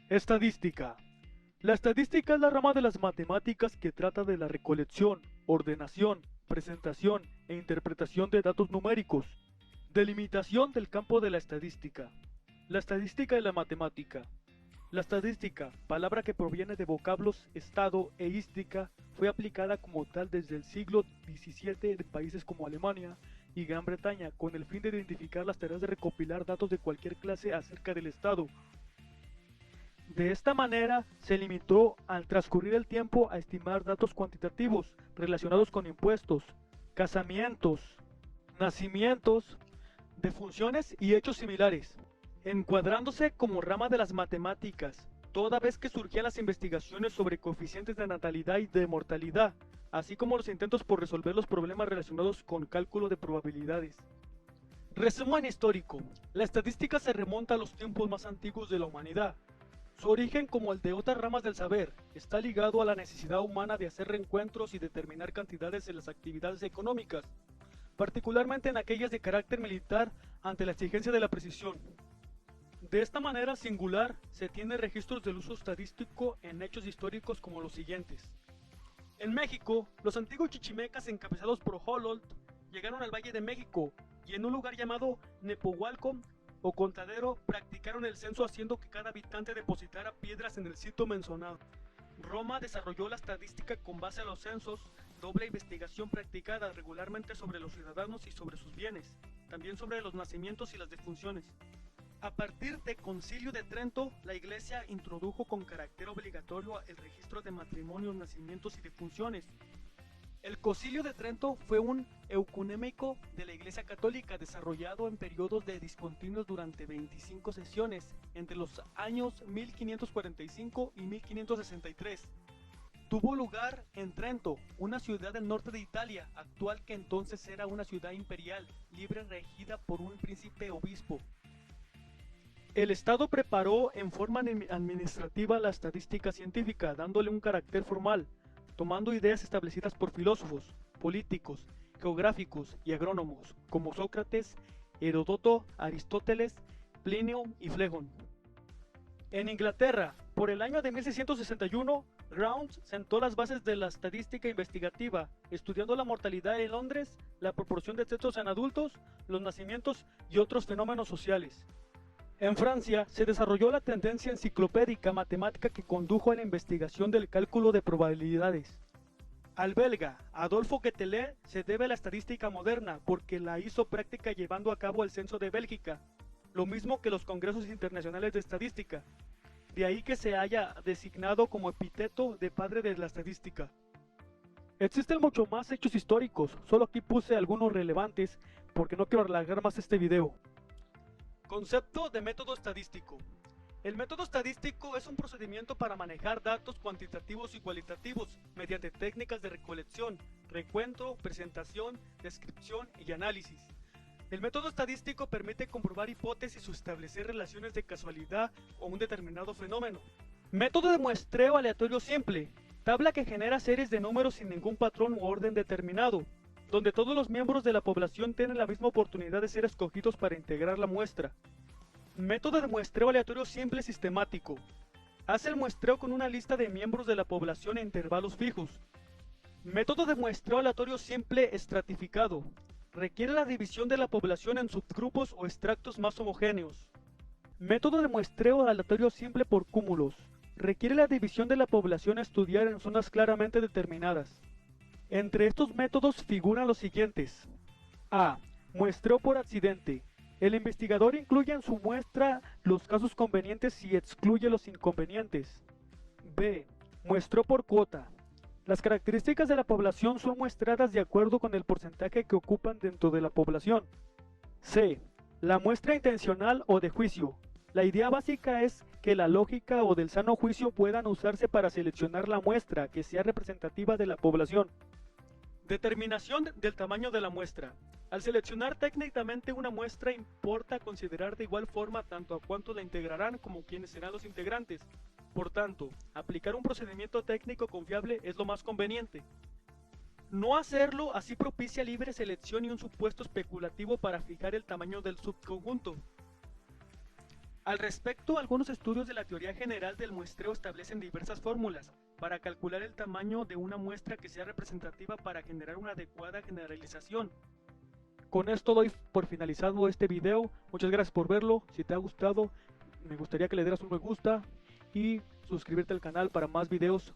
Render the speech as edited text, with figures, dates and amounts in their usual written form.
Estadística. La estadística es la rama de las matemáticas que trata de la recolección, ordenación, presentación e interpretación de datos numéricos. Delimitación del campo de la estadística. La estadística y la matemática. La estadística, palabra que proviene de vocablos estado e ística, fue aplicada como tal desde el siglo XVII en países como Alemania y Gran Bretaña con el fin de identificar las tareas de recopilar datos de cualquier clase acerca del estado. De esta manera, se limitó al transcurrir el tiempo a estimar datos cuantitativos relacionados con impuestos, casamientos, nacimientos, defunciones y hechos similares, encuadrándose como rama de las matemáticas, toda vez que surgían las investigaciones sobre coeficientes de natalidad y de mortalidad, así como los intentos por resolver los problemas relacionados con cálculo de probabilidades. Resumen histórico. La estadística se remonta a los tiempos más antiguos de la humanidad. Su origen, como el de otras ramas del saber, está ligado a la necesidad humana de hacer reencuentros y determinar cantidades en las actividades económicas, particularmente en aquellas de carácter militar ante la exigencia de la precisión. De esta manera singular, se tiene registros del uso estadístico en hechos históricos como los siguientes. En México, los antiguos chichimecas encabezados por Xolotl llegaron al Valle de México y en un lugar llamado Nepohualco o Contadero practicaron el censo haciendo que cada habitante depositara piedras en el sitio mencionado. Roma desarrolló la estadística con base a los censos, doble investigación practicada regularmente sobre los ciudadanos y sobre sus bienes, también sobre los nacimientos y las defunciones. A partir del Concilio de Trento, la Iglesia introdujo con carácter obligatorio el registro de matrimonios, nacimientos y defunciones. El Concilio de Trento fue un ecuménico de la Iglesia Católica desarrollado en periodos de discontinuos durante 25 sesiones entre los años 1545 y 1563. Tuvo lugar en Trento, una ciudad del norte de Italia, actual que entonces era una ciudad imperial, libre regida por un príncipe obispo. El Estado preparó en forma administrativa la estadística científica, dándole un carácter formal, tomando ideas establecidas por filósofos, políticos, geográficos y agrónomos, como Sócrates, Heródoto, Aristóteles, Plinio y Flegón. En Inglaterra, por el año de 1661, Grounds sentó las bases de la estadística investigativa, estudiando la mortalidad en Londres, la proporción de sexos en adultos, los nacimientos y otros fenómenos sociales. En Francia se desarrolló la tendencia enciclopédica matemática que condujo a la investigación del cálculo de probabilidades. Al belga Adolphe Quetelet se debe la estadística moderna porque la hizo práctica llevando a cabo el censo de Bélgica, lo mismo que los congresos internacionales de estadística. De ahí que se haya designado como epíteto de padre de la estadística. Existen mucho más hechos históricos, solo aquí puse algunos relevantes porque no quiero alargar más este video. Concepto de método estadístico. El método estadístico es un procedimiento para manejar datos cuantitativos y cualitativos mediante técnicas de recolección, recuento, presentación, descripción y análisis. El método estadístico permite comprobar hipótesis o establecer relaciones de casualidad o un determinado fenómeno. Método de muestreo aleatorio simple. Tabla que genera series de números sin ningún patrón u orden determinado, donde todos los miembros de la población tienen la misma oportunidad de ser escogidos para integrar la muestra. Método de muestreo aleatorio simple sistemático. Hace el muestreo con una lista de miembros de la población en intervalos fijos. Método de muestreo aleatorio simple estratificado. Requiere la división de la población en subgrupos o extractos más homogéneos. Método de muestreo aleatorio simple por cúmulos. Requiere la división de la población a estudiar en zonas claramente determinadas. Entre estos métodos figuran los siguientes. A. Muestreo por accidente. El investigador incluye en su muestra los casos convenientes y excluye los inconvenientes. B. Muestreo por cuota. Las características de la población son muestradas de acuerdo con el porcentaje que ocupan dentro de la población. C. La muestra intencional o de juicio. La idea básica es que la lógica o del sano juicio puedan usarse para seleccionar la muestra que sea representativa de la población. Determinación del tamaño de la muestra. Al seleccionar técnicamente una muestra importa considerar de igual forma tanto a cuántos la integrarán como quiénes serán los integrantes. Por tanto, aplicar un procedimiento técnico confiable es lo más conveniente. No hacerlo así propicia libre selección y un supuesto especulativo para fijar el tamaño del subconjunto. Al respecto, algunos estudios de la teoría general del muestreo establecen diversas fórmulas para calcular el tamaño de una muestra que sea representativa para generar una adecuada generalización. Con esto doy por finalizado este video. Muchas gracias por verlo. Si te ha gustado, me gustaría que le dieras un me gusta y suscribirte al canal para más videos